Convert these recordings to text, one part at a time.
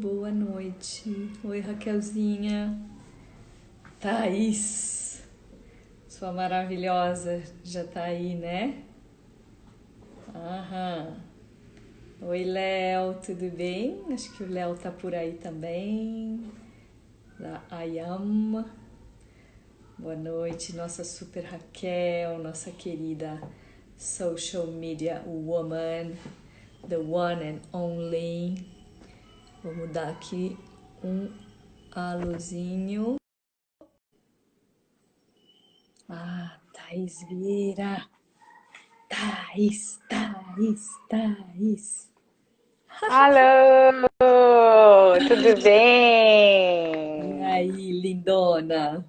boa noite. Oi, Raquelzinha. Thaís, sua maravilhosa, já tá aí, né? Aham. Oi, Léo, tudo bem? Acho que o Léo tá por aí também. Da Ayam. Boa noite, nossa super Raquel, nossa querida social media woman, the one and only. Vou mudar aqui um aluzinho. Ah, Thaís Vieira. Thaís, Thaís, Thaís. Alô, tudo E bem? aí, lindona?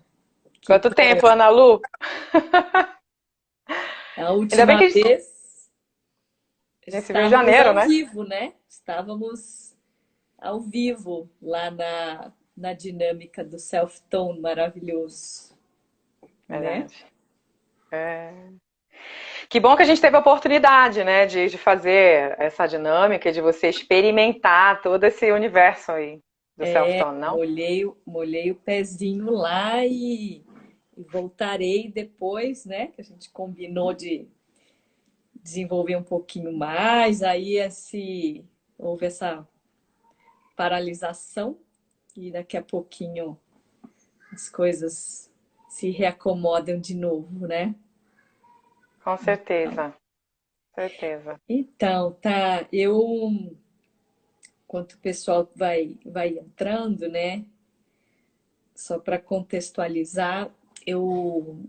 Que Quanto tal? tempo, Ana Lu? A Ainda bem última que vez a gente se viu em estávamos janeiro, ao né? vivo, né? Estávamos ao vivo lá na dinâmica do self-tone maravilhoso, né? Verdade. É. Que bom que a gente teve a oportunidade, né, de fazer essa dinâmica, de você experimentar todo esse universo aí do self-tone, não? Molhei o pezinho lá e voltarei depois, né? Que a gente combinou de desenvolver um pouquinho mais, houve essa paralisação e daqui a pouquinho as coisas se reacomodam de novo, né? Com Então, certeza, certeza. tá, enquanto o pessoal vai entrando, né? Só para contextualizar, eu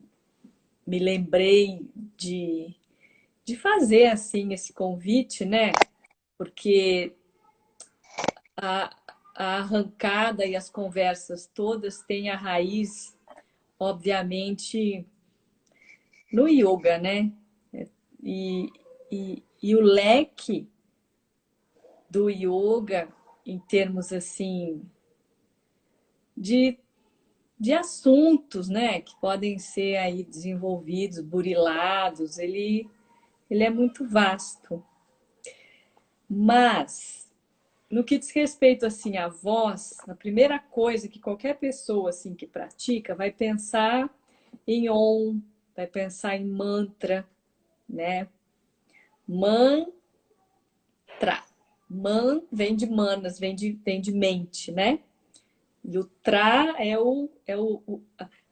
me lembrei de fazer assim esse convite, né? Porque a, a arrancada e as conversas todas têm a raiz, obviamente, no yoga, né? E, e o leque do yoga, em termos assim, de, de assuntos, né? Que podem ser aí desenvolvidos, burilados, ele é muito vasto. Mas no que diz respeito assim à voz, a primeira coisa que qualquer pessoa assim que pratica vai pensar em Om, vai pensar em mantra, né? Mantra. Man vem de manas, vem de mente, né? E o tra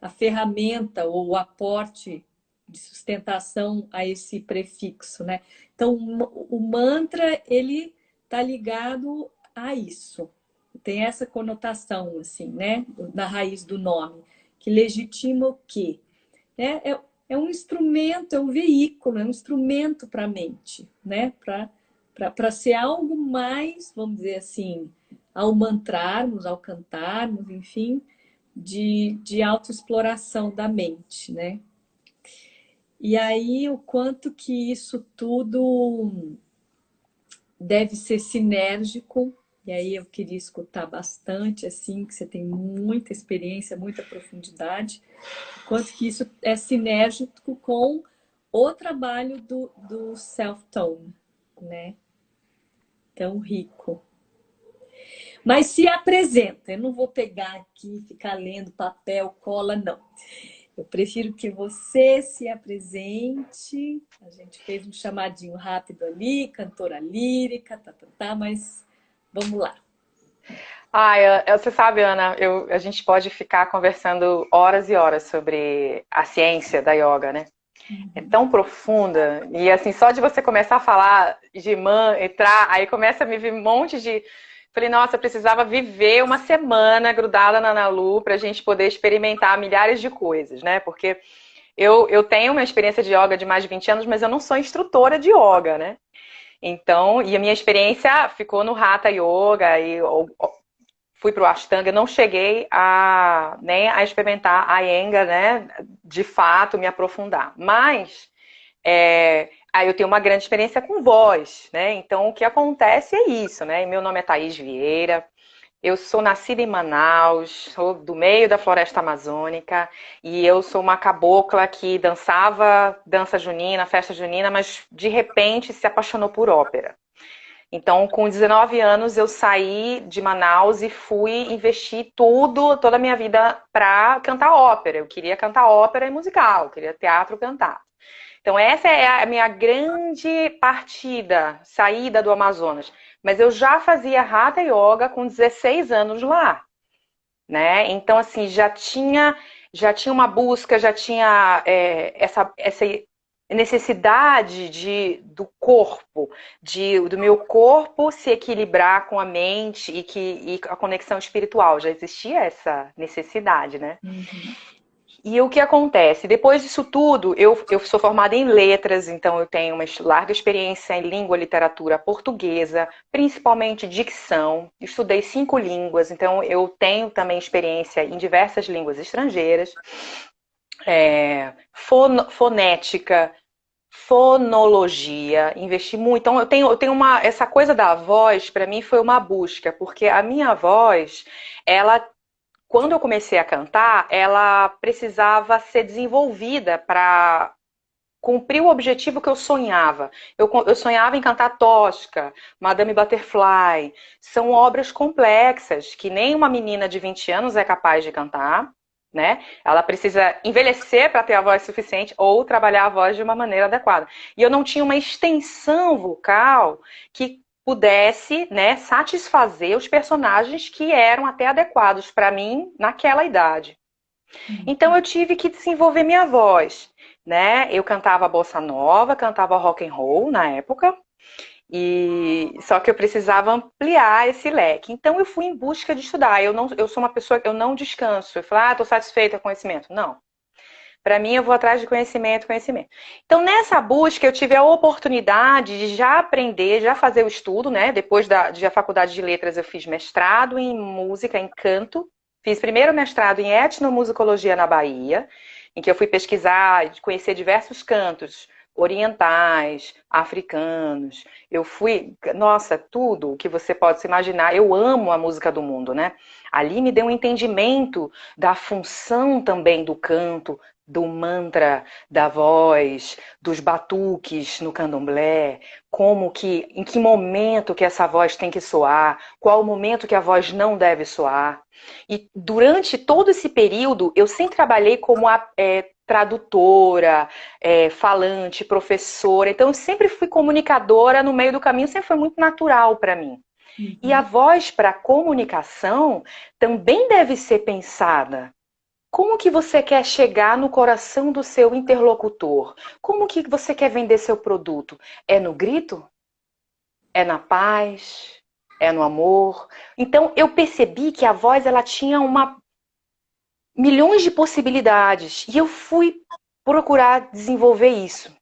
a ferramenta ou o aporte de sustentação a esse prefixo, né? Então, o mantra, ele tá ligado a isso. Tem essa conotação, assim, né? Na raiz do nome, que legitima o quê? É um instrumento, é um veículo, é um instrumento para a mente, né? Para ser algo mais, vamos dizer assim, ao mantrarmos, ao cantarmos, enfim, de autoexploração da mente, né? E aí, o quanto que isso tudo deve ser sinérgico, e aí eu queria escutar bastante, assim, que você tem muita experiência, muita profundidade, quanto que isso é sinérgico com o trabalho do self-tone, né? Tão rico. Mas se apresenta, eu não vou pegar aqui e ficar lendo papel, cola, não. Eu prefiro que você se apresente. A gente fez um chamadinho rápido ali, cantora lírica, mas vamos lá. Você sabe, Ana, a gente pode ficar conversando horas e horas sobre a ciência da yoga, né? É tão profunda. E assim, só de você começar a falar de man, entrar, aí começa a me vir um monte de. Falei, nossa, eu precisava viver uma semana grudada na Ana Lu pra gente poder experimentar milhares de coisas, né? Porque eu tenho uma experiência de yoga de mais de 20 anos, mas eu não sou instrutora de yoga, né? Então, e a minha experiência ficou no Hatha Yoga e fui para o Ashtanga, não cheguei a nem a experimentar a Iyengar, né? De fato, me aprofundar. Mas aí eu tenho uma grande experiência com voz, né? Então o que acontece é isso, né? Meu nome é Thaís Vieira, eu sou nascida em Manaus, sou do meio da floresta amazônica e eu sou uma cabocla que dançava dança junina, festa junina, mas de repente se apaixonou por ópera. Então, com 19 anos, eu saí de Manaus e fui investir toda a minha vida para cantar ópera. Eu queria cantar ópera e musical, eu queria teatro cantar. Então, essa é a minha grande saída do Amazonas. Mas eu já fazia Hatha Yoga com 16 anos lá, né? Então, assim, já tinha uma busca, já tinha essa necessidade do corpo, do meu corpo se equilibrar com a mente e a conexão espiritual. Já existia essa necessidade, né? Uhum. E o que acontece? Depois disso tudo, eu sou formada em letras, então eu tenho uma larga experiência em língua e literatura portuguesa, principalmente dicção. Estudei 5 línguas, então eu tenho também experiência em diversas línguas estrangeiras. Fonética, fonologia, investi muito. Então essa coisa da voz, para mim foi uma busca, porque a minha voz, ela quando eu comecei a cantar, ela precisava ser desenvolvida para cumprir o objetivo que eu sonhava. Eu sonhava em cantar Tosca, Madame Butterfly. São obras complexas que nem uma menina de 20 anos é capaz de cantar, né? Ela precisa envelhecer para ter a voz suficiente ou trabalhar a voz de uma maneira adequada. E eu não tinha uma extensão vocal que pudesse, né, satisfazer os personagens que eram até adequados para mim naquela idade. Então eu tive que desenvolver minha voz, né? Eu cantava bossa nova, cantava rock and roll na época, e só que eu precisava ampliar esse leque. Então eu fui em busca de estudar. Eu sou uma pessoa que eu não descanso. Eu falo, estou satisfeita com o conhecimento. Não. Para mim, eu vou atrás de conhecimento, conhecimento. Então, nessa busca, eu tive a oportunidade de já aprender, já fazer o estudo, né? Depois da faculdade de letras, eu fiz mestrado em música, em canto. Fiz primeiro mestrado em etnomusicologia na Bahia, em que eu fui pesquisar, conhecer diversos cantos orientais, africanos. Eu fui, nossa, tudo o que você pode se imaginar. Eu amo a música do mundo, né? Ali me deu um entendimento da função também do canto, do mantra da voz, dos batuques no candomblé, em que momento que essa voz tem que soar, qual o momento que a voz não deve soar. E durante todo esse período, eu sempre trabalhei como tradutora, falante, professora. Então, eu sempre fui comunicadora no meio do caminho, sempre foi muito natural para mim. E a Uhum. voz para comunicação também deve ser pensada. Como que você quer chegar no coração do seu interlocutor? Como que você quer vender seu produto? É no grito? É na paz? É no amor? Então eu percebi que a voz ela tinha milhões de possibilidades e eu fui procurar desenvolver isso.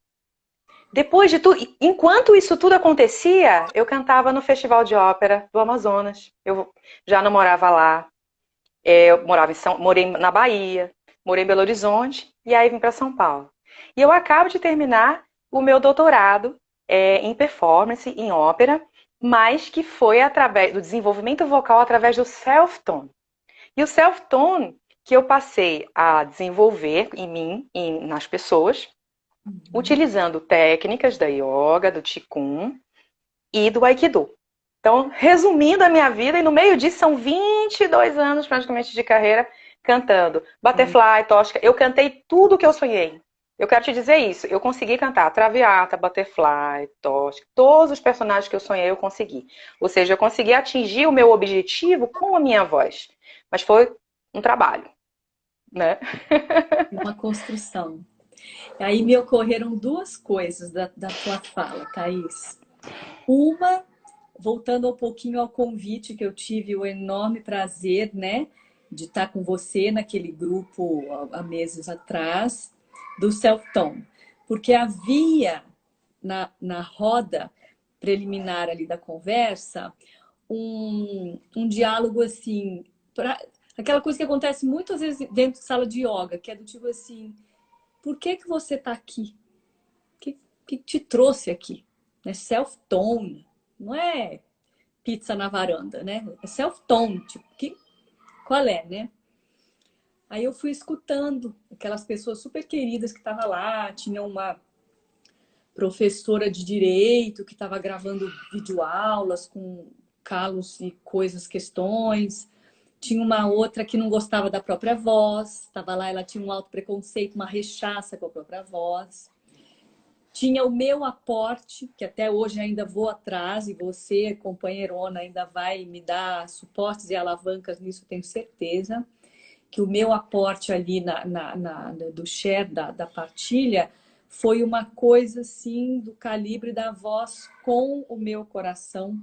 Depois de tudo, enquanto isso tudo acontecia, eu cantava no Festival de Ópera do Amazonas. Eu já não morava lá. Eu morei na Bahia, morei em Belo Horizonte e aí vim para São Paulo. E eu acabo de terminar o meu doutorado em performance, em ópera, mas que foi através do desenvolvimento vocal através do self-tone. E o self-tone que eu passei a desenvolver em mim e nas pessoas, Uhum. utilizando técnicas da yoga, do qigong e do aikido. Então, resumindo a minha vida, e no meio disso são 22 anos praticamente de carreira cantando. Ai, Butterfly, Tosca, eu cantei tudo que eu sonhei. Eu quero te dizer isso, eu consegui cantar Traviata, Butterfly, Tosca, todos os personagens que eu sonhei eu consegui. Ou seja, eu consegui atingir o meu objetivo com a minha voz. Mas foi um trabalho, né? uma construção. Aí me ocorreram duas coisas da tua fala, Thaís. Uma, voltando um pouquinho ao convite que eu tive o enorme prazer, né, de estar com você naquele grupo há meses atrás, do Self-Tone. Porque havia na roda preliminar ali da conversa um diálogo assim, aquela coisa que acontece muitas vezes dentro de sala de yoga, que é do tipo assim, por que que você está aqui? O que te trouxe aqui? É self-tone, não é pizza na varanda, né? É self-tone, tipo, qual é, né? Aí eu fui escutando aquelas pessoas super queridas que estavam lá, tinha professora de direito que estava gravando videoaulas com calos e coisas, questões. Tinha uma outra que não gostava da própria voz, estava lá, ela tinha um alto preconceito, uma rechaça com a própria voz. Tinha o meu aporte, que até hoje ainda vou atrás, e você, companheirona, ainda vai me dar suportes e alavancas nisso, tenho certeza. Que o meu aporte ali do share, da partilha, foi uma coisa assim do calibre da voz com o meu coração.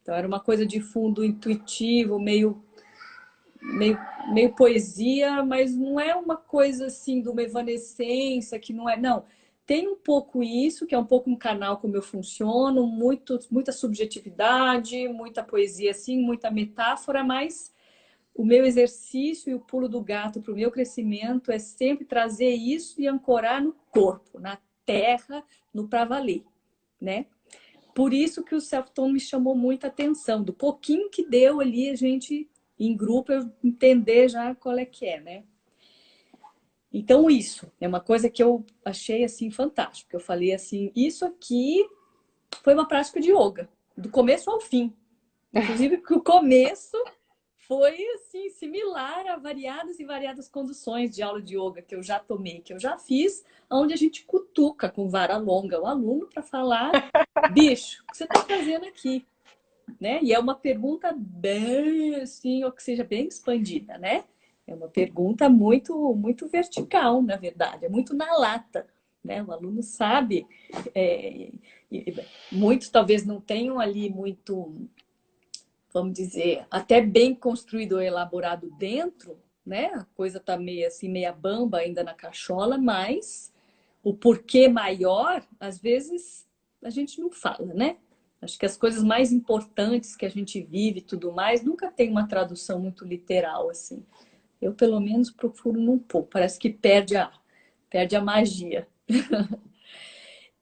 Então era uma coisa de fundo intuitivo, meio poesia, mas não é uma coisa assim de uma evanescência, que não é. Não, tem um pouco isso, que é um pouco um canal como eu funciono, muita subjetividade, muita poesia assim, muita metáfora, mas o meu exercício e o pulo do gato para o meu crescimento é sempre trazer isso e ancorar no corpo, na terra, no pra valer, né? Por isso que o Self-Tone me chamou muita atenção, do pouquinho que deu ali a gente, em grupo, eu entender já qual é que é, né? Então isso é uma coisa que eu achei assim fantástico. Eu falei assim, isso aqui foi uma prática de yoga, do começo ao fim. Inclusive que o começo foi assim similar a variadas e variadas conduções de aula de yoga que eu já tomei, que eu já fiz, onde a gente cutuca com vara longa o aluno para falar, bicho, o que você está fazendo aqui? Né? E é uma pergunta bem assim, ou que seja bem expandida, né? É uma pergunta muito vertical, na verdade, é muito na lata, né? O aluno sabe, muitos talvez não tenham ali muito, vamos dizer, até bem construído ou elaborado dentro, né? A coisa tá meio assim, meia bamba ainda na cachola, mas o porquê maior, às vezes, a gente não fala, né? Acho que as coisas mais importantes que a gente vive e tudo mais, nunca tem uma tradução muito literal, assim. Eu, pelo menos, procuro não pôr. Parece que perde a magia.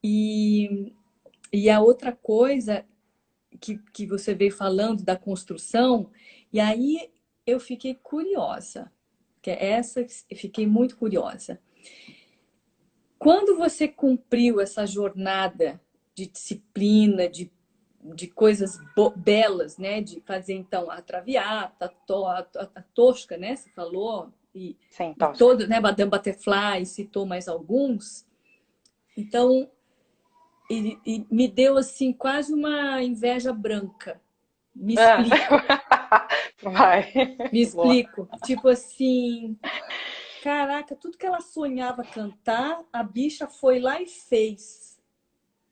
E a outra coisa que você veio falando da construção, e aí eu fiquei curiosa, que é essa, eu fiquei muito curiosa. Quando você cumpriu essa jornada de disciplina, de coisas belas, né? De fazer, então, a Traviata, a Tosca, né? Você falou, Sim, e tosca. todo, né? Madame Butterfly, citou mais alguns. Então, e me deu, assim, quase uma inveja branca. Me explico. Vai. Me Boa. explico. Tipo assim, caraca, tudo que ela sonhava cantar, a bicha foi lá e fez,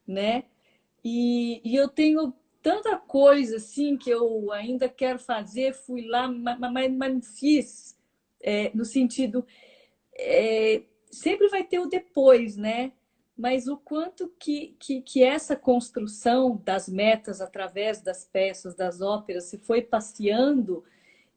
né? E eu tenho tanta coisa assim que eu ainda quero fazer, fui lá, mas não fiz. No sentido, sempre vai ter o depois, né? Mas o quanto que essa construção das metas através das peças, das óperas, se foi passeando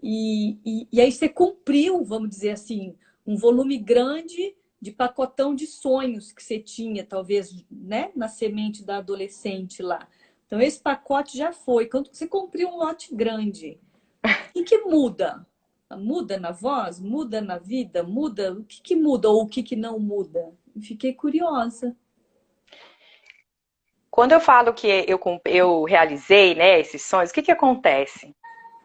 e aí você cumpriu, vamos dizer assim, um volume grande de pacotão de sonhos que você tinha, talvez, né, na semente da adolescente lá. Então, esse pacote já foi. Quando você cumpriu um lote grande, o que muda? Muda na voz? Muda na vida? Muda? O que muda ou o que não muda? Fiquei curiosa. Quando eu falo que eu realizei, né, esses sonhos, o que acontece?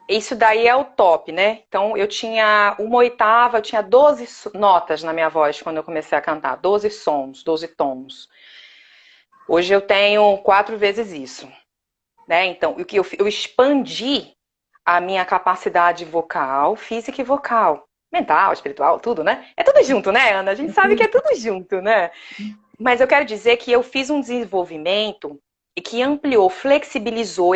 Isso daí é o top, né? Então, eu tinha uma oitava, eu tinha 12 notas na minha voz quando eu comecei a cantar. 12 sons, 12 tons. Hoje eu tenho 4 vezes isso, né? Então, o que eu expandi a minha capacidade vocal, física e vocal. Mental, espiritual, tudo, né? É tudo junto, né, Ana? A gente sabe que é tudo junto, né? Mas eu quero dizer que eu fiz um desenvolvimento e que ampliou, flexibilizou,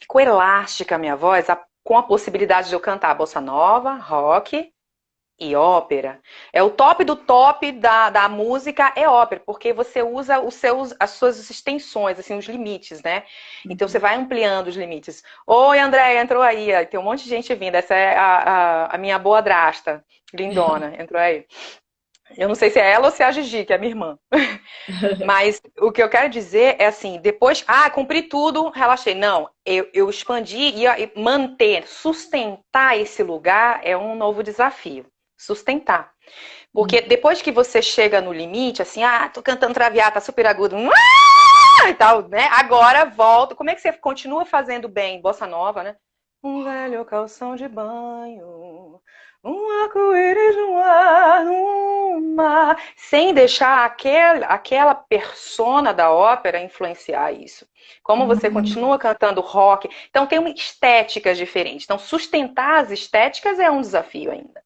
ficou elástica a minha voz com a possibilidade de eu cantar bossa nova, rock e ópera. É o top do top da música é ópera, porque você usa as suas extensões, assim, os limites, né? Então você vai ampliando os limites. Oi, André, entrou aí. Tem um monte de gente vindo. Essa é a minha boa drasta, lindona, entrou aí. Eu não sei se é ela ou se é a Gigi, que é a minha irmã. Mas o que eu quero dizer é assim, depois, cumpri tudo, relaxei. Não, eu expandi e manter, sustentar esse lugar é um novo desafio. Sustentar. Porque depois que você chega no limite, assim, tô cantando Traviata, super agudo, e tal, né? Agora volta. Como é que você continua fazendo bem bossa nova, né? Um velho calção de banho, um arco-íris no ar, no mar, sem deixar aquela persona da ópera influenciar isso. Como você continua cantando rock, então tem uma estética diferente. Então sustentar as estéticas é um desafio ainda.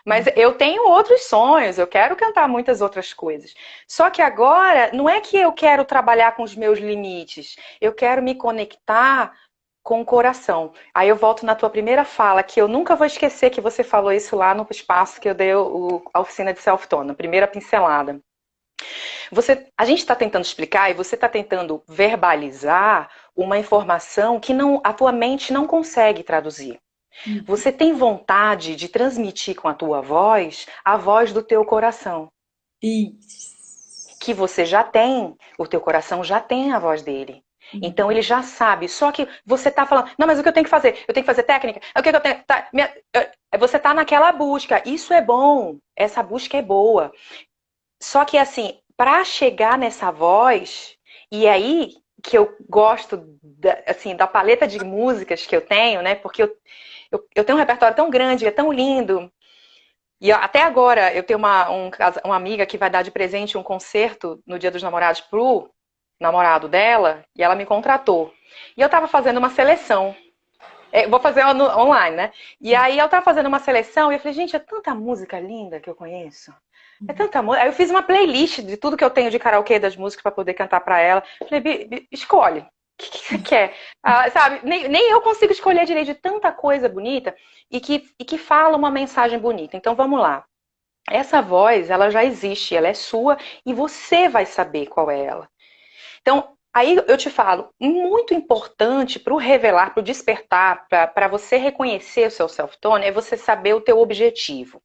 Mas eu tenho outros sonhos, eu quero cantar muitas outras coisas. Só que agora, não é que eu quero trabalhar com os meus limites, eu quero me conectar com o coração. Aí eu volto na tua primeira fala, que eu nunca vou esquecer que você falou isso lá no espaço que eu dei a oficina de self-tone, a primeira pincelada. A gente está tentando explicar e você está tentando verbalizar uma informação que a tua mente não consegue traduzir. Você tem vontade de transmitir com a tua voz a voz do teu coração. Isso. Que você já tem, o teu coração já tem a voz dele. Então ele já sabe, só que você tá falando, não, mas o que eu tenho que fazer? Eu tenho que fazer técnica? O que eu tenho? Você tá naquela busca, isso é bom, essa busca é boa. Só que assim, para chegar nessa voz, e aí que eu gosto assim, da paleta de músicas que eu tenho, né? Porque eu tenho um repertório tão grande, é tão lindo. E até agora eu tenho uma amiga que vai dar de presente um concerto no Dia dos Namorados pro namorado dela, e ela me contratou. E eu tava fazendo uma seleção. Vou fazer online, né? E aí eu tava fazendo uma seleção e eu falei, gente, é tanta música linda que eu conheço. É tanta música. Aí eu fiz uma playlist de tudo que eu tenho de karaokê das músicas para poder cantar para ela. Falei, escolhe. O que você quer? Sabe, nem eu consigo escolher direito de tanta coisa bonita e que fala uma mensagem bonita. Então vamos lá. Essa voz, ela já existe, ela é sua e você vai saber qual é ela. Então, aí eu te falo, muito importante para o revelar, para o despertar, para você reconhecer o seu self-tone, é você saber o teu objetivo.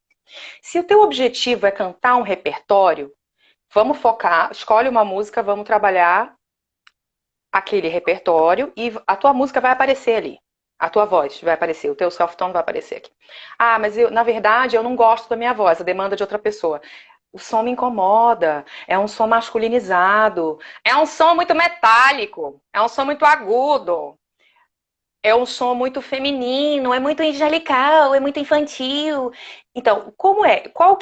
Se o teu objetivo é cantar um repertório, vamos focar, escolhe uma música, vamos trabalhar aquele repertório e a tua música vai aparecer ali. A tua voz vai aparecer, o teu self-tone vai aparecer aqui. Mas na verdade, eu não gosto da minha voz, a demanda de outra pessoa. O som me incomoda, é um som masculinizado, é um som muito metálico, é um som muito agudo, é um som muito feminino, é muito angelical, é muito infantil. Então, como é? Qual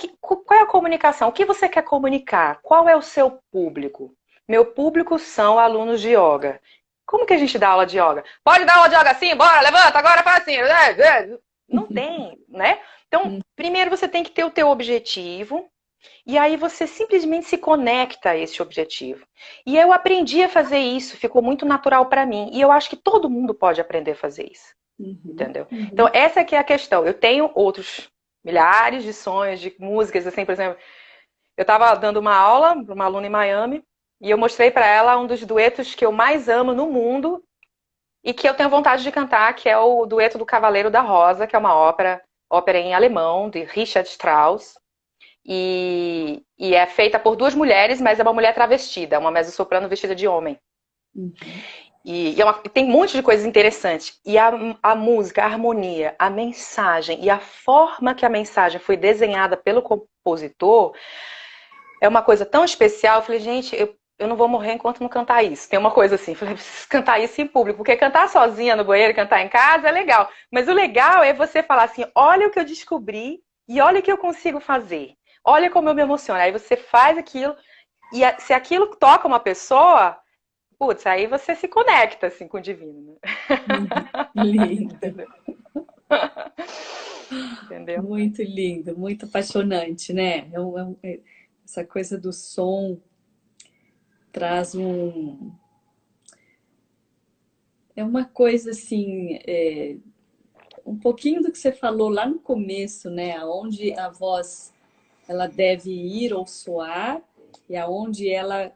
é a comunicação? O que você quer comunicar? Qual é o seu público? Meu público são alunos de yoga. Como que a gente dá aula de yoga? Pode dar aula de yoga assim? Bora, levanta, agora faz assim. Não tem, né? Então, primeiro você tem que ter o teu objetivo. E aí você simplesmente se conecta a esse objetivo. E eu aprendi a fazer isso, ficou muito natural para mim. E eu acho que todo mundo pode aprender a fazer isso. Entendeu? Então, essa aqui é a questão. Eu tenho outros milhares de sonhos, de músicas, assim, por exemplo, eu estava dando uma aula para uma aluna em Miami e eu mostrei para ela um dos duetos que eu mais amo no mundo e que eu tenho vontade de cantar, que é o dueto do Cavaleiro da Rosa, que é uma ópera em alemão, de Richard Strauss. E é feita por duas mulheres, mas é uma mulher travestida, uma mezzo-soprano vestida de homem. E tem um monte de coisas interessantes. E a música, a harmonia, a mensagem e a forma que a mensagem foi desenhada pelo compositor é uma coisa tão especial. Eu falei, gente, eu não vou morrer enquanto não cantar isso. Tem uma coisa assim, eu falei, preciso cantar isso em público, porque cantar sozinha no banheiro, cantar em casa é legal. Mas o legal é você falar assim, olha o que eu descobri e olha o que eu consigo fazer. Olha como eu me emociono. Aí você faz aquilo, e se aquilo toca uma pessoa, putz, aí você se conecta assim com o divino. Né? Lindo. Entendeu? Muito lindo, muito apaixonante, né? Essa coisa do som traz é uma coisa assim, um pouquinho do que você falou lá no começo, né? Aonde a voz ela deve ir ou soar e aonde ela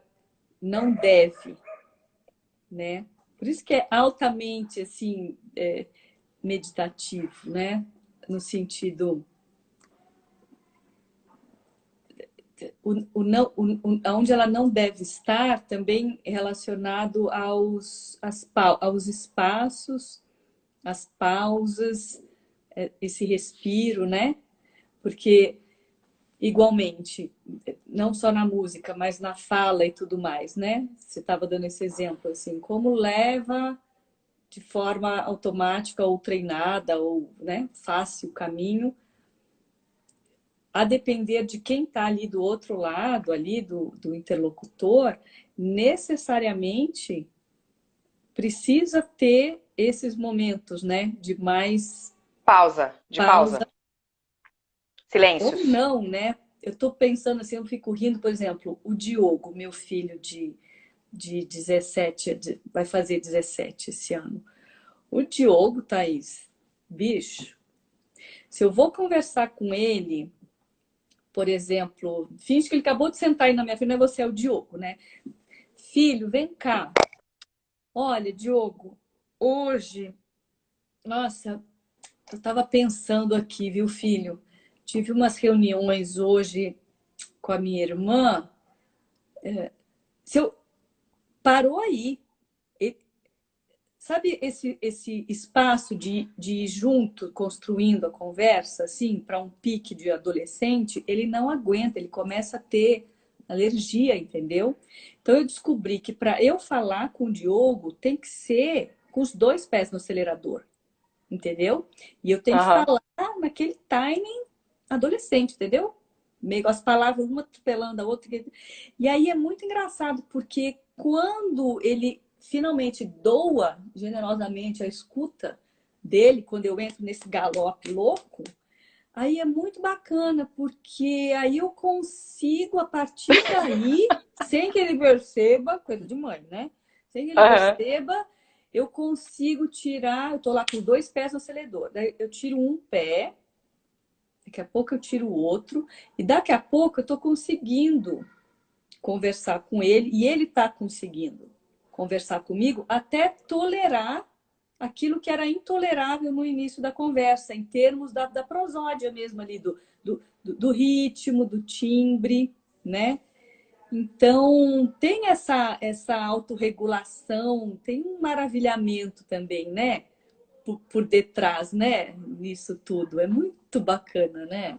não deve, né? Por isso que é altamente assim meditativo, né? No sentido onde ela não deve estar também relacionado aos espaços, às pausas, esse respiro, né? Porque igualmente, não só na música, mas na fala e tudo mais, né? Você estava dando esse exemplo, assim, como leva de forma automática ou treinada ou, né, fácil o caminho, a depender de quem está ali do outro lado, ali do interlocutor, necessariamente precisa ter esses momentos, né, de mais Pausa, de pausa, pausa. ou Silêncios. não, né? Eu estou pensando assim, eu fico rindo, por exemplo, o Diogo, meu filho de 17, vai fazer 17 esse ano. O Diogo, Thaís, bicho, se eu vou conversar com ele, por exemplo, finge que ele acabou de sentar aí na minha frente, não é você, é o Diogo, né? Filho, vem cá. Olha, Diogo, hoje, nossa, eu estava pensando aqui, viu, filho? Tive umas reuniões hoje com a minha irmã. Se eu parou aí, sabe esse espaço de ir junto, construindo a conversa, assim, para um pique de adolescente, ele não aguenta, ele começa a ter alergia, entendeu? Então eu descobri que para eu falar com o Diogo tem que ser com os dois pés no acelerador, entendeu? E eu tenho que Aham. falar naquele timing adolescente, entendeu? Meio as palavras, uma atropelando a outra. E aí é muito engraçado, porque quando ele finalmente doa generosamente a escuta dele, quando eu entro nesse galope louco, aí é muito bacana, porque aí eu consigo, a partir daí, sem que ele perceba, coisa de mãe, né? Sem que ele Aham. perceba, eu consigo tirar, eu tô lá com dois pés no acelerador, daí eu tiro um pé, daqui a pouco eu tiro o outro, e daqui a pouco eu tô conseguindo conversar com ele e ele está conseguindo conversar comigo até tolerar aquilo que era intolerável no início da conversa, em termos da prosódia mesmo ali, do ritmo, do timbre, né? Então, tem essa autorregulação, tem um maravilhamento também, né? Por detrás, né? Nisso tudo. É muito bacana, né?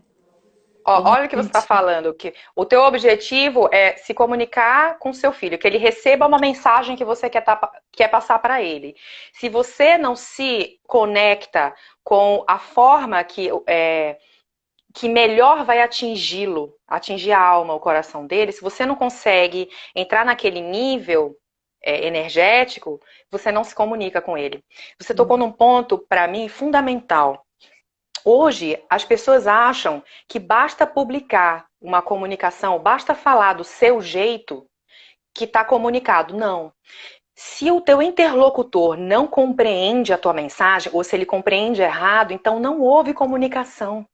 Ó, Como a olha o que você está gente. falando, que o teu objetivo é se comunicar com seu filho, que ele receba uma mensagem que você quer passar para ele. Se você não se conecta com a forma que melhor vai atingi-lo, atingir a alma, o coração dele, se você não consegue entrar naquele nível energético, você não se comunica com ele. Você tocou num ponto, para mim, fundamental. Hoje, as pessoas acham que basta publicar uma comunicação, basta falar do seu jeito que está comunicado. Não. Se o teu interlocutor não compreende a tua mensagem, ou se ele compreende errado, então não houve comunicação.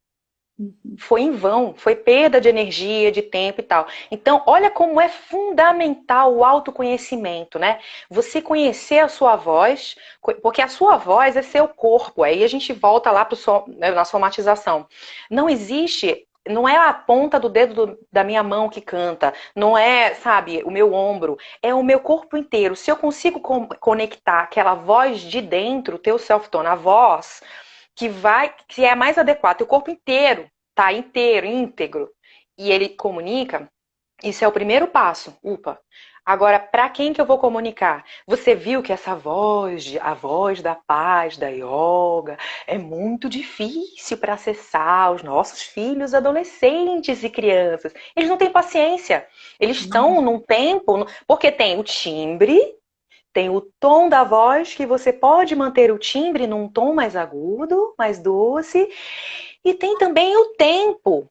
Foi em vão, foi perda de energia, de tempo e tal. Então, olha como é fundamental o autoconhecimento, né? Você conhecer a sua voz, porque a sua voz é seu corpo. Aí a gente volta lá na somatização. Não existe, não é a ponta do dedo da minha mão que canta, não é, sabe, o meu ombro, é o meu corpo inteiro. Se eu consigo conectar aquela voz de dentro, o teu self-tone, a voz que é mais adequada, o corpo inteiro tá inteiro, íntegro, e ele comunica, isso é o primeiro passo. Upa. Agora, para quem que eu vou comunicar? Você viu que essa voz, a voz da paz, da yoga, é muito difícil para acessar os nossos filhos, adolescentes e crianças. Eles não têm paciência. Eles estão num tempo, porque tem o timbre, tem o tom da voz, que você pode manter o timbre num tom mais agudo, mais doce, e tem também o tempo.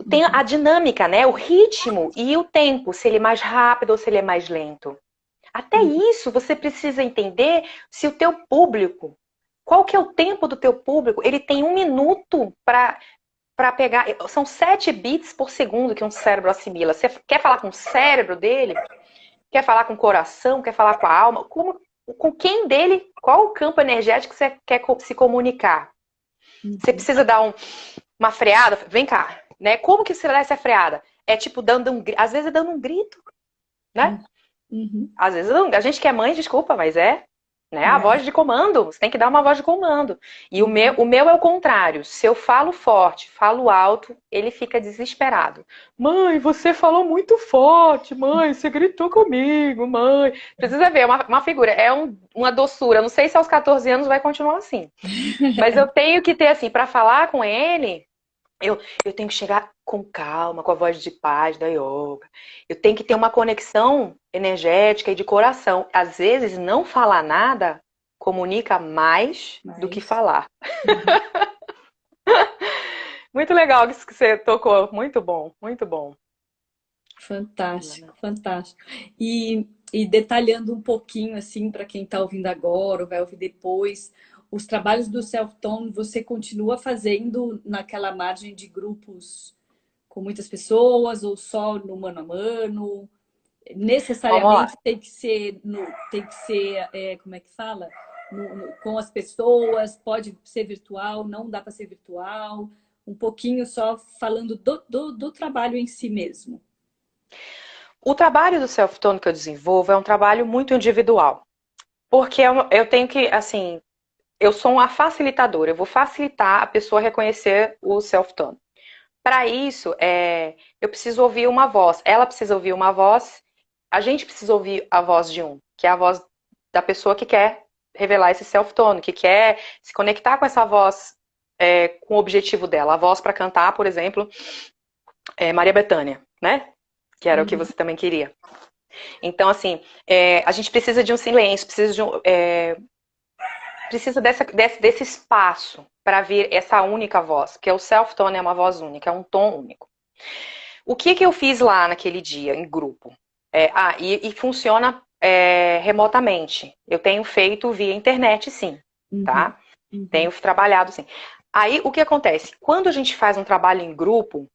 Tem a dinâmica, né? O ritmo e o tempo, se ele é mais rápido ou se ele é mais lento. Até isso você precisa entender se o teu público, qual que é o tempo do teu público? Ele tem 1 minuto para pegar. São 7 bits por segundo que um cérebro assimila. Você quer falar com o cérebro dele? Quer falar com o coração? Quer falar com a alma? Com quem dele? Qual o campo energético que você quer se comunicar? Você precisa dar uma freada? Vem cá, né? Como que você dá essa freada? É tipo às vezes é dando um grito, né? Uhum. Às vezes a gente que é mãe, desculpa, mas é. né? A voz de comando, você tem que dar uma voz de comando. E o meu é o contrário. Se eu falo forte, falo alto, ele fica desesperado. Mãe, você falou muito forte, mãe, você gritou comigo, mãe. Precisa ver, é uma figura, uma doçura. Não sei se aos 14 anos vai continuar assim. Mas eu tenho que ter, assim, para falar com ele, eu tenho que chegar com calma, com a voz de paz da yoga. Eu tenho que ter uma conexão energética e de coração. Às vezes, não falar nada comunica mais do que Mas, falar. uhum. Muito legal isso que você tocou. Muito bom, muito bom. Fantástico, fantástico. E detalhando um pouquinho, assim, para quem está ouvindo agora ou vai ouvir depois, os trabalhos do Self-Tone você continua fazendo naquela margem de grupos com muitas pessoas ou só no mano a mano? Vamos lá. Necessariamente tem que ser, como é que fala? Com as pessoas, pode ser virtual, não dá para ser virtual. Um pouquinho só falando do trabalho em si mesmo. O trabalho do self-tone que eu desenvolvo é um trabalho muito individual. Porque eu tenho que, assim, eu sou uma facilitadora. Eu vou facilitar a pessoa a reconhecer o self-tone. Para isso, eu preciso ouvir uma voz. Ela precisa ouvir uma voz. A gente precisa ouvir a voz de um, que é a voz da pessoa que quer revelar esse self-tone, que quer se conectar com essa voz, com o objetivo dela. A voz para cantar, por exemplo, é Maria Bethânia, né? Que era o que Uhum. você também queria. Então, assim, a gente precisa de um silêncio, precisa desse espaço para vir essa única voz, que é o self-tone, é uma voz única, é um tom único. O que eu fiz lá naquele dia, em grupo? E funciona remotamente. Eu tenho feito via internet, sim, Uhum. tá? Uhum. Tenho trabalhado, sim. Aí, o que acontece? Quando a gente faz um trabalho em grupo,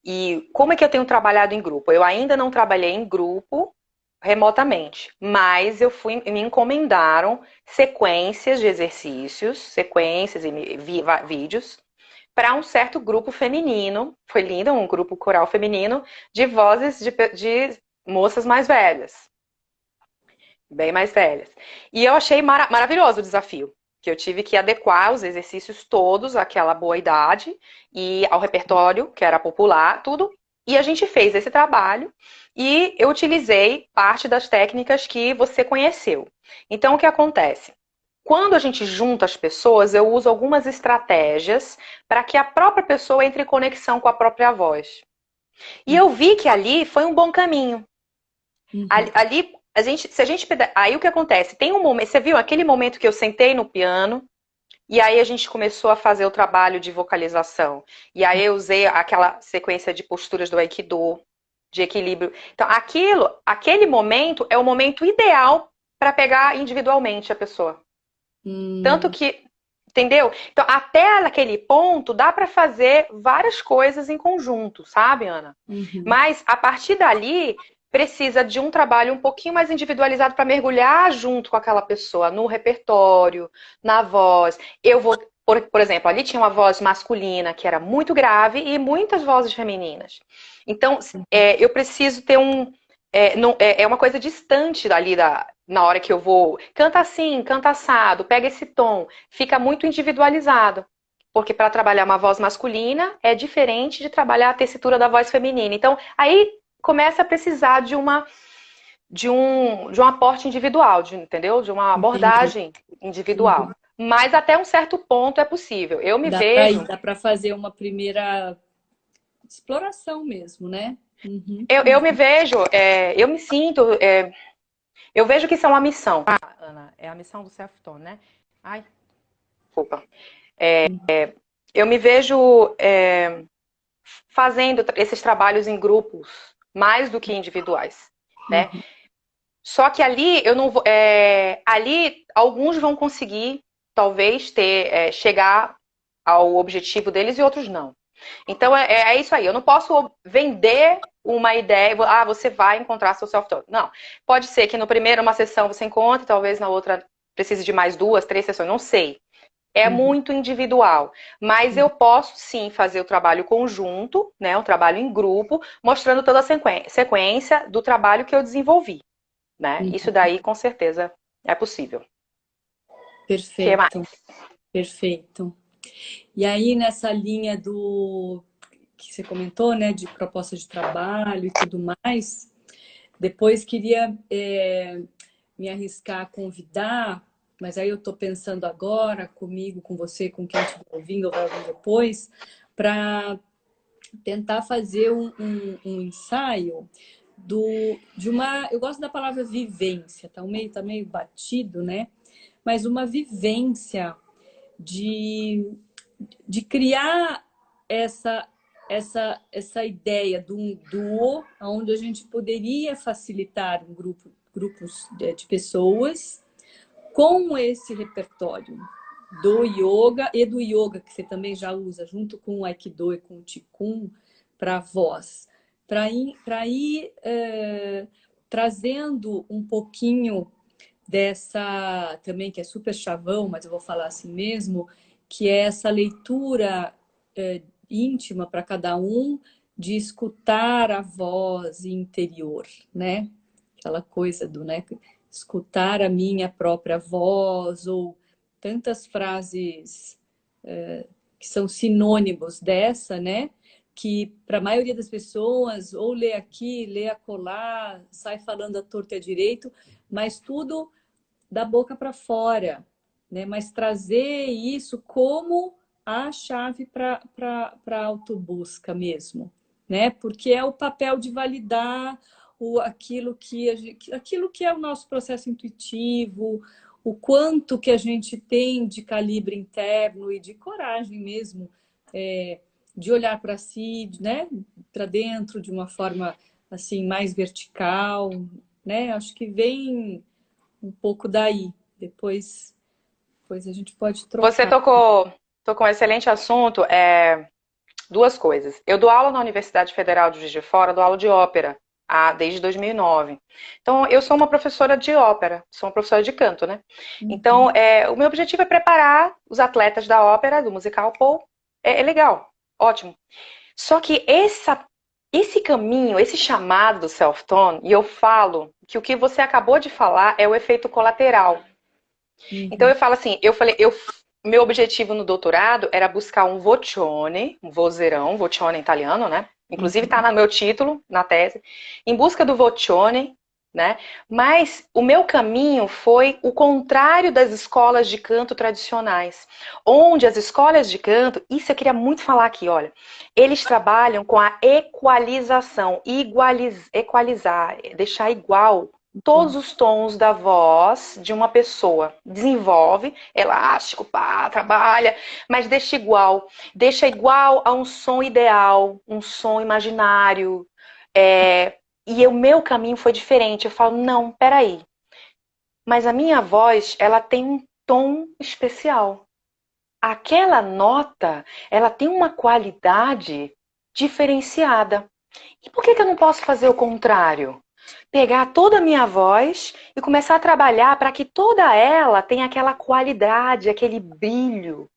e como é que eu tenho trabalhado em grupo? Eu ainda não trabalhei em grupo remotamente, mas me encomendaram sequências de exercícios, sequências e vídeos para um certo grupo feminino. Foi lindo, um grupo coral feminino de vozes de moças mais velhas, bem mais velhas. E eu achei maravilhoso o desafio, que eu tive que adequar os exercícios todos àquela boa idade e ao repertório, que era popular, tudo. E a gente fez esse trabalho e eu utilizei parte das técnicas que você conheceu. Então, o que acontece? Quando a gente junta as pessoas, eu uso algumas estratégias para que a própria pessoa entre em conexão com a própria voz. E eu vi que ali foi um bom caminho. Uhum. Ali, se a gente. Aí o que acontece? Tem um momento. Você viu aquele momento que eu sentei no piano e aí a gente começou a fazer o trabalho de vocalização. E aí eu usei aquela sequência de posturas do Aikido, de equilíbrio. Então, aquele momento é o momento ideal para pegar individualmente a pessoa. Tanto Hum. que, entendeu? Então, até aquele ponto, dá para fazer várias coisas em conjunto, sabe, Ana? Uhum. Mas, a partir dali, precisa de um trabalho um pouquinho mais individualizado para mergulhar junto com aquela pessoa, no repertório, na voz. Eu vou, por exemplo, ali tinha uma voz masculina que era muito grave e muitas vozes femininas. Então, eu preciso ter é uma coisa distante dali na hora que eu vou. Canta assim, canta assado, pega esse tom. Fica muito individualizado. Porque para trabalhar uma voz masculina é diferente de trabalhar a tessitura da voz feminina. Então, aí começa a precisar de um aporte individual, entendeu? De uma Entendi. abordagem individual. Uhum. Mas até um certo ponto é possível. Eu me vejo. Dá para fazer uma primeira exploração mesmo, né? Uhum. Eu me vejo, eu me sinto, eu vejo que isso é uma missão. Ana, é a missão do Self-Tone, né? Ai, desculpa. Eu me vejo fazendo esses trabalhos em grupos, mais do que individuais, né? Uhum. Só que ali eu não vou, ali alguns vão conseguir, talvez, chegar ao objetivo deles e outros não. Então é isso aí. Eu não posso vender uma ideia, você vai encontrar seu self-tone. Não. Pode ser que no primeiro uma sessão você encontre, talvez na outra precise de mais 2, 3 sessões, não sei. É Uhum. muito individual, mas eu posso sim fazer o trabalho conjunto, né, um trabalho em grupo, mostrando toda a sequência do trabalho que eu desenvolvi, né? Isso Uhum. daí com certeza é possível. Que mais? Perfeito, perfeito. E aí, nessa linha do que você comentou, né, de proposta de trabalho e tudo mais, depois queria me arriscar a convidar, mas aí eu estou pensando agora, comigo, com você, com quem estiver ouvindo ou vai ouvir depois, para tentar fazer um ensaio de uma. Eu gosto da palavra vivência, tá meio batido, né? Mas uma vivência de, de criar essa, essa ideia de um duo, onde a gente poderia facilitar grupos de pessoas com esse repertório do yoga e do yoga, que você também já usa, junto com o Aikido e com o Qigong, para a voz, para ir trazendo um pouquinho dessa, também que é super chavão, mas eu vou falar assim mesmo, que é essa leitura íntima para cada um, de escutar a voz interior, né? Aquela coisa do, né, escutar a minha própria voz, ou tantas frases que são sinônimos dessa, né? Que para a maioria das pessoas, ou lê aqui, lê acolá, sai falando à torta e à direito, mas tudo da boca para fora, né? Mas trazer isso como a chave para a autobusca mesmo, né? Porque é o papel de validar aquilo que é o nosso processo intuitivo, o quanto que a gente tem de calibre interno e de coragem mesmo, de olhar para si, né? Para dentro de uma forma assim mais vertical, né? Acho que vem um pouco daí. Depois a gente pode Você trocar. tocou um excelente assunto. Duas coisas. Eu dou aula na Universidade Federal de Juiz de Fora, dou aula de ópera desde 2009. Então, eu sou uma professora de ópera, sou uma professora de canto, né? Então, Uhum. o meu objetivo é preparar os atletas da ópera, do musical Paul. É legal, ótimo. Só que esse caminho, esse chamado do self-tone, e eu falo que o que você acabou de falar é o efeito colateral. Então Uhum. eu falo assim, meu objetivo no doutorado era buscar um vocione, um vozeirão, vocione italiano, né? Inclusive está Uhum. no meu título, na tese, em busca do vocione, né? Mas o meu caminho foi o contrário das escolas de canto tradicionais, onde as escolas de canto, isso eu queria muito falar aqui, olha, eles trabalham com a equalização, equalizar, deixar igual todos os tons da voz de uma pessoa. Desenvolve, elástico, pá, trabalha, mas deixa igual a um som ideal, um som imaginário. E o meu caminho foi diferente. Eu falo, não, peraí. Mas a minha voz, ela tem um tom especial. Aquela nota, ela tem uma qualidade diferenciada. E por que eu não posso fazer o contrário? Pegar toda a minha voz e começar a trabalhar para que toda ela tenha aquela qualidade, aquele brilho,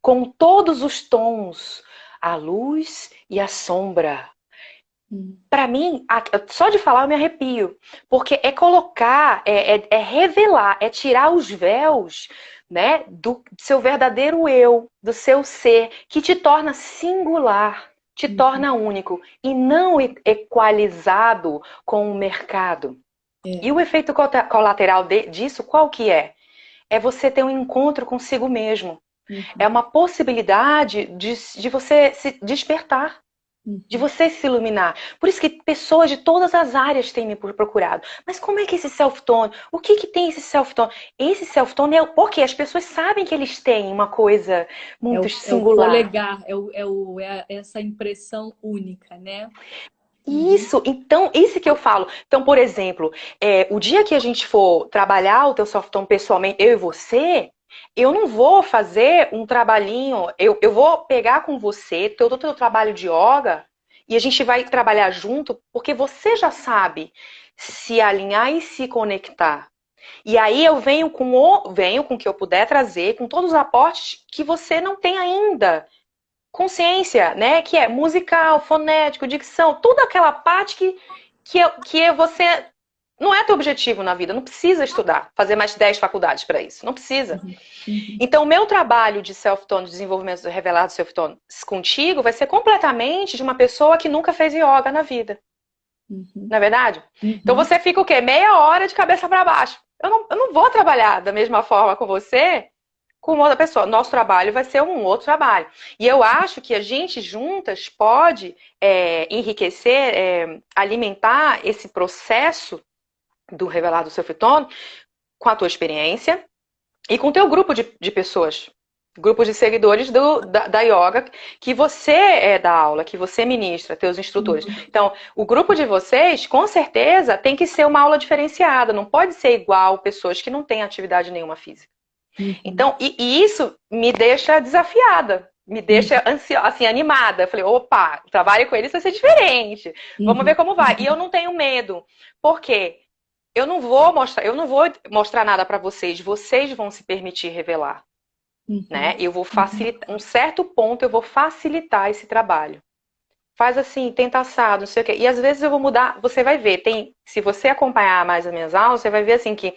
com todos os tons, a luz e a sombra. Uhum. Para mim, só de falar eu me arrepio, porque é colocar, é revelar, é tirar os véus, né, do seu verdadeiro eu, do seu ser, que te torna singular, te Uhum. torna único e não equalizado com o mercado. É. E o efeito colateral disso, qual que é? É você ter um encontro consigo mesmo. É Uhum. uma possibilidade de você se despertar, de Uhum. você se iluminar. Por isso que pessoas de todas as áreas têm me procurado. Mas como é que esse self-tone? O que tem esse self-tone? Esse self-tone é porque as pessoas sabem que eles têm uma coisa muito É o singular. polegar, essa impressão única, né? Uhum. Isso, então, isso que eu falo. Então, por exemplo, o dia que a gente for trabalhar o teu self-tone pessoalmente, eu e você, eu não vou fazer um trabalhinho, eu vou pegar com você todo o teu trabalho de yoga e a gente vai trabalhar junto, porque você já sabe se alinhar e se conectar. E aí eu venho com o que eu puder trazer, com todos os aportes que você não tem ainda consciência, né? Que é musical, fonético, dicção, toda aquela parte que você não é teu objetivo na vida, não precisa estudar, fazer mais de 10 faculdades para isso, não precisa. Então, o meu trabalho de self-tone, de desenvolvimento do revelado self-tone contigo vai ser completamente de uma pessoa que nunca fez yoga na vida. Não é verdade? Então você fica o quê? Meia hora de cabeça para baixo. Eu não vou trabalhar da mesma forma com você, com outra pessoa. Nosso trabalho vai ser um outro trabalho. E eu acho que a gente juntas pode enriquecer, alimentar esse processo do revelado self-tone com a tua experiência e com o teu grupo de pessoas. Grupo de seguidores da yoga que você dá aula, que você ministra, teus instrutores. Então, o grupo de vocês, com certeza, tem que ser uma aula diferenciada. Não pode ser igual pessoas que não têm atividade nenhuma física. Então, e isso me deixa desafiada. Me deixa ansiosa, assim, animada. Eu falei, opa, o trabalho com eles vai ser diferente. Vamos ver como vai. E eu não tenho medo. Por quê? Eu não vou mostrar nada para vocês. Vocês vão se permitir revelar. Né? Eu vou facilitar, um certo ponto eu vou facilitar esse trabalho. Faz assim, tenta assado, não sei o quê. E às vezes eu vou mudar, você vai ver, se você acompanhar mais as minhas aulas, você vai ver assim que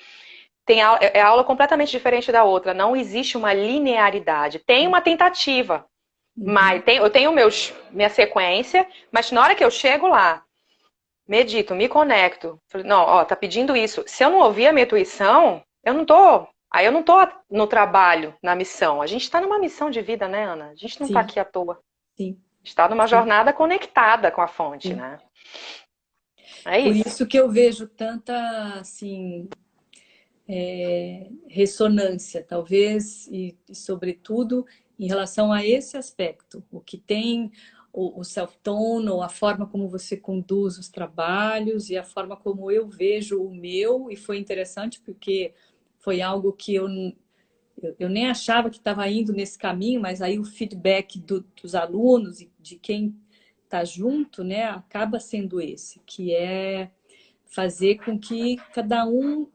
é aula completamente diferente da outra, não existe uma linearidade. Tem uma tentativa, mas eu tenho minha sequência, mas na hora que eu chego lá, medito, me conecto, não, ó, tá pedindo isso. Se eu não ouvir a minha intuição, eu não tô no trabalho, na missão. A gente está numa missão de vida, né, Ana? A gente não está aqui à toa. Sim. A gente está numa jornada conectada com a fonte, né? É isso. Por isso que eu vejo tanta, assim, ressonância, talvez, e sobretudo em relação a esse aspecto. O que tem o self-tone, ou a forma como você conduz os trabalhos e a forma como eu vejo o meu. E foi interessante porque foi algo que eu nem achava que estava indo nesse caminho, mas aí o feedback dos alunos e de quem está junto, né, acaba sendo esse, que é fazer com que cada um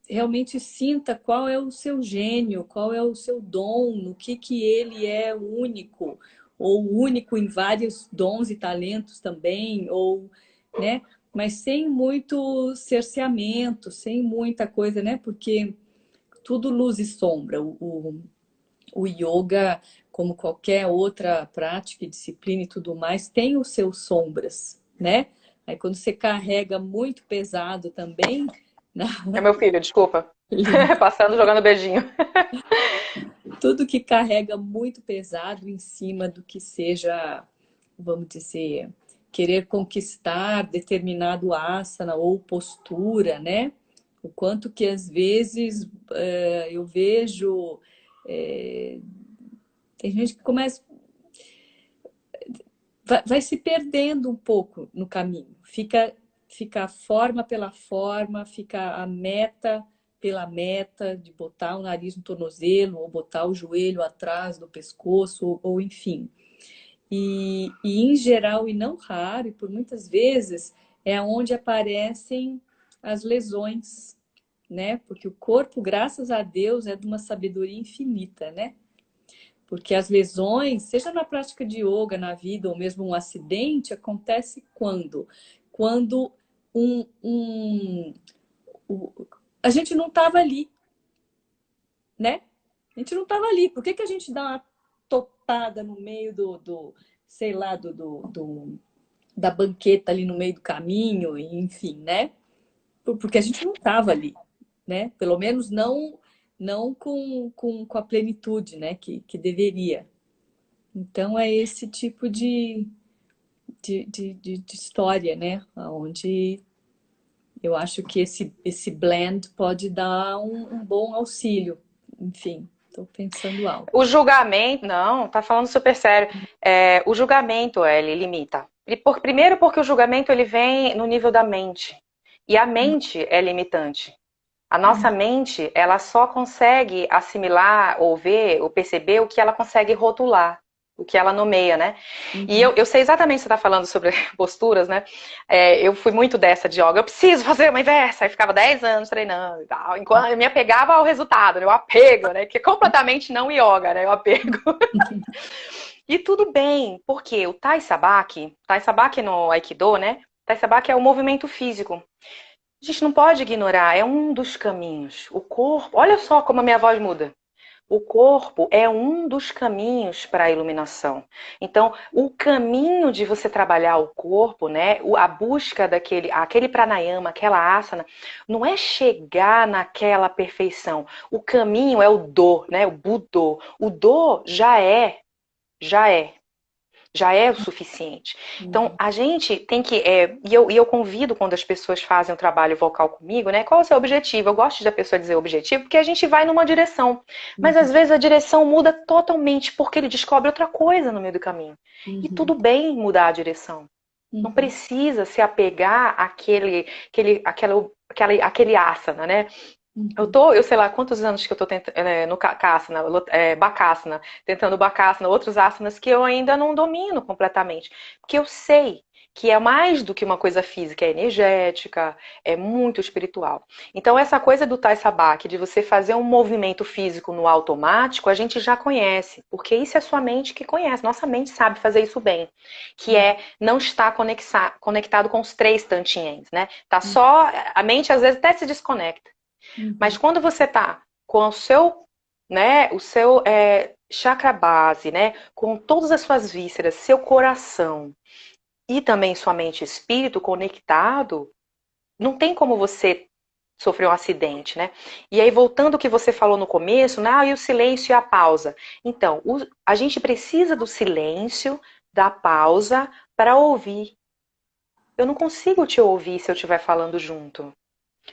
realmente sinta qual é o seu gênio, qual é o seu dom, no que ele é único, ou único em vários dons e talentos também, ou, né, mas sem muito cerceamento, sem muita coisa, né, porque tudo luz e sombra. O yoga, como qualquer outra prática e disciplina e tudo mais, tem os seus sombras, né? Aí quando você carrega muito pesado também... É meu filho, desculpa. Passando, jogando beijinho. Tudo que carrega muito pesado em cima do que seja, vamos dizer, querer conquistar determinado asana ou postura, né? O quanto que às vezes eu vejo... tem gente que começa... Vai se perdendo um pouco no caminho. Fica a forma pela forma, fica a meta pela meta, de botar o nariz no tornozelo, ou botar o joelho atrás do pescoço, ou enfim. E em geral, e não raro, e por muitas vezes, é onde aparecem as lesões, né? Porque o corpo, graças a Deus, é de uma sabedoria infinita, né? Porque as lesões, seja na prática de yoga, na vida, ou mesmo um acidente, acontece quando? Quando a gente não estava ali, né? A gente não estava ali. Por que a gente dá uma topada no meio sei lá, da banqueta ali no meio do caminho, enfim, né? Porque a gente não estava ali, né? Pelo menos não com a plenitude, né? Que deveria. Então, é esse tipo de história, né? Onde eu acho que esse blend pode dar um bom auxílio. Enfim, estou pensando alto. O julgamento, não, tá falando super sério. O julgamento, ele limita. Primeiro porque o julgamento ele vem no nível da mente. E a mente é limitante. A nossa mente, ela só consegue assimilar ou ver ou perceber o que ela consegue rotular, o que ela nomeia, né? E eu sei exatamente o que você está falando sobre posturas, né? Eu fui muito dessa de yoga. Eu preciso fazer uma inversa. Aí ficava 10 anos treinando e tal. Enquanto eu me apegava ao resultado, né? O apego, né? Que é completamente não yoga, né? O apego. E tudo bem, porque o Tai Sabaki no Aikido, né? Tai Sabaki é o movimento físico. A gente não pode ignorar, é um dos caminhos. O corpo, olha só como a minha voz muda. O corpo é um dos caminhos para a iluminação. Então, o caminho de você trabalhar o corpo, né, a busca aquele pranayama, aquela asana, não é chegar naquela perfeição. O caminho é o do, né, o Budô. O do já é já é o suficiente. Então, a gente tem que. E eu convido quando as pessoas fazem o trabalho vocal comigo, né? Qual é o seu objetivo? Eu gosto da pessoa dizer objetivo, porque a gente vai numa direção. Mas às vezes a direção muda totalmente, porque ele descobre outra coisa no meio do caminho. E tudo bem mudar a direção. Não precisa se apegar àquele asana, né? Eu sei lá quantos anos que eu tô tentando, no Bakasana, Bakasana, tentando Bakasana, outros asanas que eu ainda não domino completamente. Porque eu sei que é mais do que uma coisa física, é energética, é muito espiritual. Então essa coisa do Tai Sabaki, de você fazer um movimento físico no automático, a gente já conhece, porque isso é sua mente que conhece, nossa mente sabe fazer isso bem, que é não estar conectado com os três tantiens, né? Tá só, a mente às vezes até se desconecta. Mas quando você tá com o seu, né, chakra base, né, com todas as suas vísceras, seu coração e também sua mente e espírito conectado, não tem como você sofrer um acidente, né? E aí, voltando ao que você falou no começo, né, e o silêncio e a pausa. Então, a gente precisa do silêncio, da pausa, para ouvir. Eu não consigo te ouvir se eu estiver falando junto.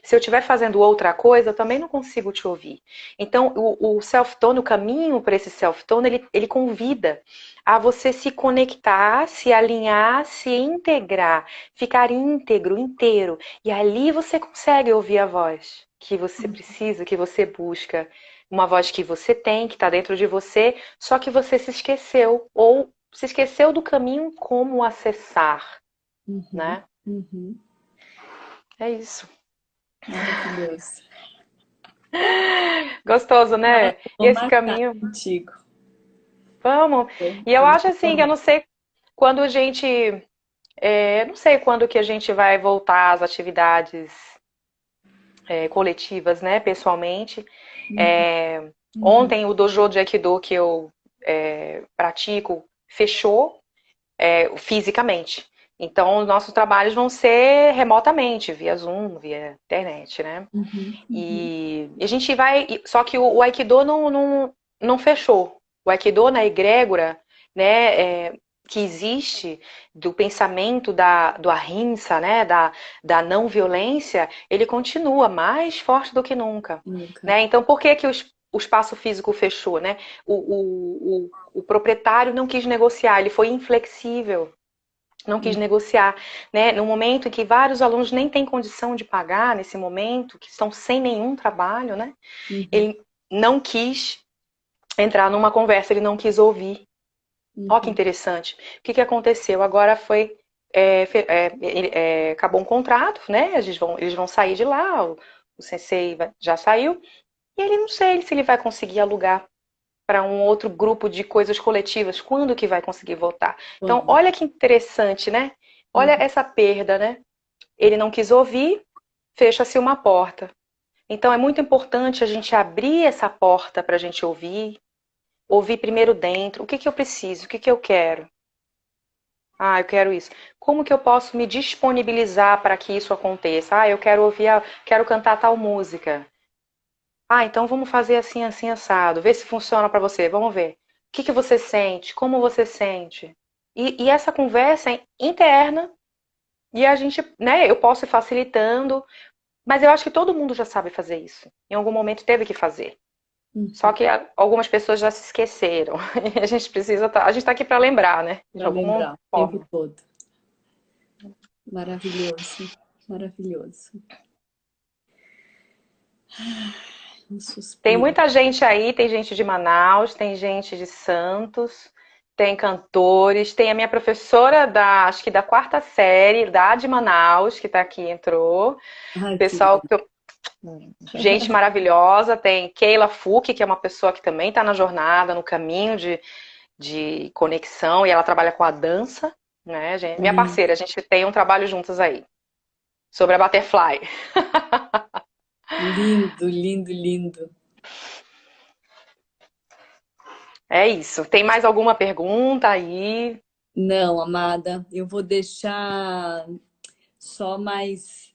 Se eu estiver fazendo outra coisa, eu também não consigo te ouvir. Então, o self-tone, o caminho para esse self-tone, ele convida a você se conectar, se alinhar, se integrar, ficar íntegro, inteiro. E ali você consegue ouvir a voz que você precisa, que você busca. Uma voz que você tem, que está dentro de você, só que você se esqueceu. Ou se esqueceu do caminho como acessar, né? É isso. Maravilhoso. Gostoso, né? E Vou esse marcar caminho. contigo. Vamos. E eu acho assim que eu não sei quando a gente. Não sei quando que a gente vai voltar às atividades coletivas, né? Pessoalmente. Ontem o dojo de Aikido que eu pratico fechou fisicamente. Então, os nossos trabalhos vão ser remotamente, via Zoom, via internet, né? E a gente vai. Só que o Aikido não fechou. O Aikido na egrégora, né, que existe do pensamento do ahimsa, né, da não violência, ele continua mais forte do que nunca. Né? Então, por que o espaço físico fechou? Né? O proprietário não quis negociar, ele foi inflexível. Não quis negociar, né? No momento em que vários alunos nem têm condição de pagar, nesse momento, que estão sem nenhum trabalho, né? Ele não quis entrar numa conversa, ele não quis ouvir. Olha que interessante. O que aconteceu? Agora foi. Acabou um contrato, né? Eles vão sair de lá, o sensei já saiu, e ele não sei se ele vai conseguir alugar para um outro grupo de coisas coletivas, quando que vai conseguir voltar? Então, olha que interessante, né? Olha essa perda, né? Ele não quis ouvir, fecha-se uma porta. Então, é muito importante a gente abrir essa porta para a gente ouvir primeiro dentro. O que eu preciso? O que eu quero? Ah, eu quero isso. Como que eu posso me disponibilizar para que isso aconteça? Ah, eu quero quero cantar tal música. Ah, então vamos fazer assim, assim, assado. Ver se funciona para você. Vamos ver. O que você sente? Como você sente? E essa conversa é interna e a gente, né, eu posso ir facilitando, mas eu acho que todo mundo já sabe fazer isso. Em algum momento teve que fazer. Só que algumas pessoas já se esqueceram. E a gente a gente tá aqui para lembrar, né? De Para alguma lembrar o tempo forma. todo. Maravilhoso, maravilhoso. Um Tem suspiro. muita gente aí, tem gente de Manaus, tem gente de Santos, tem cantores, tem a minha professora acho que da quarta série, da de Manaus, que tá aqui, entrou. Ai, que Pessoal, gente maravilhosa, tem Keila Fuki, que é uma pessoa que também está na jornada, no caminho de conexão, e ela trabalha com a dança, né, gente? Minha parceira, a gente tem um trabalho juntos aí. sobre a Butterfly. Lindo, lindo, lindo. É isso. Tem mais alguma pergunta aí? Não, amada, eu vou deixar só mais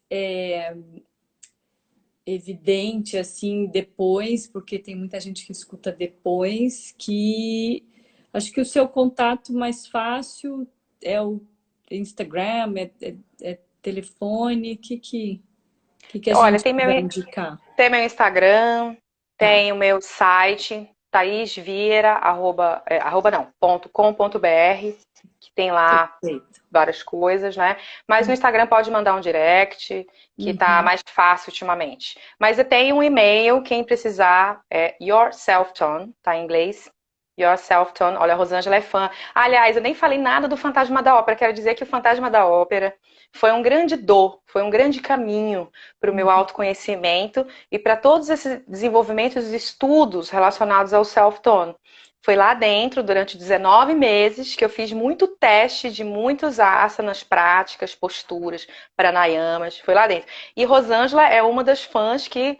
evidente assim depois, porque tem muita gente que escuta depois, que acho que o seu contato mais fácil é o Instagram, é telefone, o que a Olha, gente vai indicar? tem meu Instagram, Tá, tem o meu site, thaisvieira, arroba não, .com.br, que tem lá perfeito. várias coisas, né? Mas no Instagram pode mandar um direct, que tá Uhum. mais fácil ultimamente. Mas eu tenho um e-mail, quem precisar, é yourselftone, tá em inglês. Yourselftone, olha, a Rosângela é fã. Aliás, eu nem falei nada do Fantasma da Ópera, quero dizer que o Fantasma da Ópera foi um grande foi um grande caminho para o meu autoconhecimento e para todos esses desenvolvimentos e estudos relacionados ao self-tone. Foi lá dentro, durante 19 meses, que eu fiz muito teste de muitos asanas, práticas, posturas, pranayamas. Foi lá dentro. E Rosângela é uma das fãs que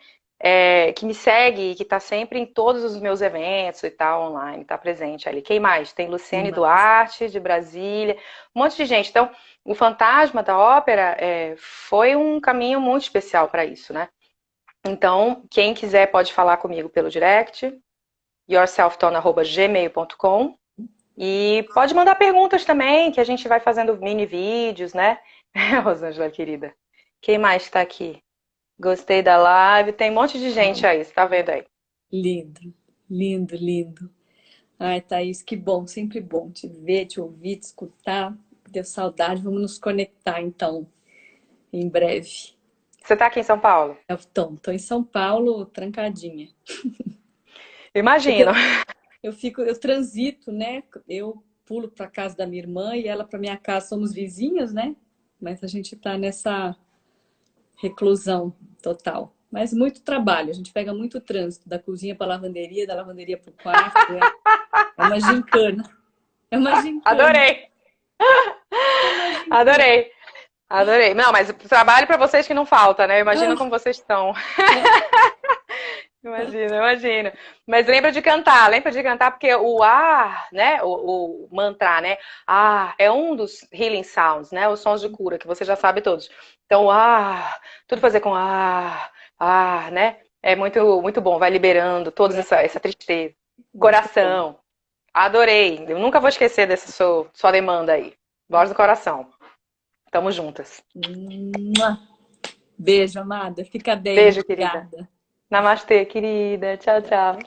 me segue, que está sempre em todos os meus eventos e tal, online, está presente ali. Quem mais? Tem Luciane Mas, Duarte, de Brasília, um monte de gente. Então, o Fantasma da Ópera foi um caminho muito especial para isso, né? Então, quem quiser pode falar comigo pelo direct, yourselftone@gmail.com, e pode mandar perguntas também, que a gente vai fazendo mini vídeos, né? Rosângela, querida. Quem mais está aqui? Gostei da live. Tem um monte de gente aí, você tá vendo aí? lindo, lindo, lindo. Ai, Thaís, que bom, sempre bom te ver, te ouvir, te escutar. Deu saudade, vamos nos conectar então, em breve. Você tá aqui em São Paulo? Então, tô em São Paulo, trancadinha. Imagino. Eu transito, né? Eu pulo para casa da minha irmã e ela para minha casa, somos vizinhos, né? Mas a gente tá nessa reclusão total. Mas muito trabalho, a gente pega muito trânsito, da cozinha para a lavanderia, da lavanderia para o quarto. É uma gincana. É uma gincana. Adorei, É uma gincana. adorei, adorei. Não, mas trabalho para vocês que não falta, né? Imagina Ah, como vocês estão. é. Imagina, imagina. Mas lembra de cantar, porque o né? O mantra, né? É um dos healing sounds, né? Os sons de cura, que você já sabe todos. Então, tudo fazer com né? É muito, muito bom, vai liberando toda essa tristeza. Muito bom. Coração, adorei. Eu nunca vou esquecer dessa sua demanda aí. Voz do coração. Tamo juntas. Mua. Beijo, amada. Fica bem. Beijo, querida. Obrigada. Namastê, querida. Tchau, tchau.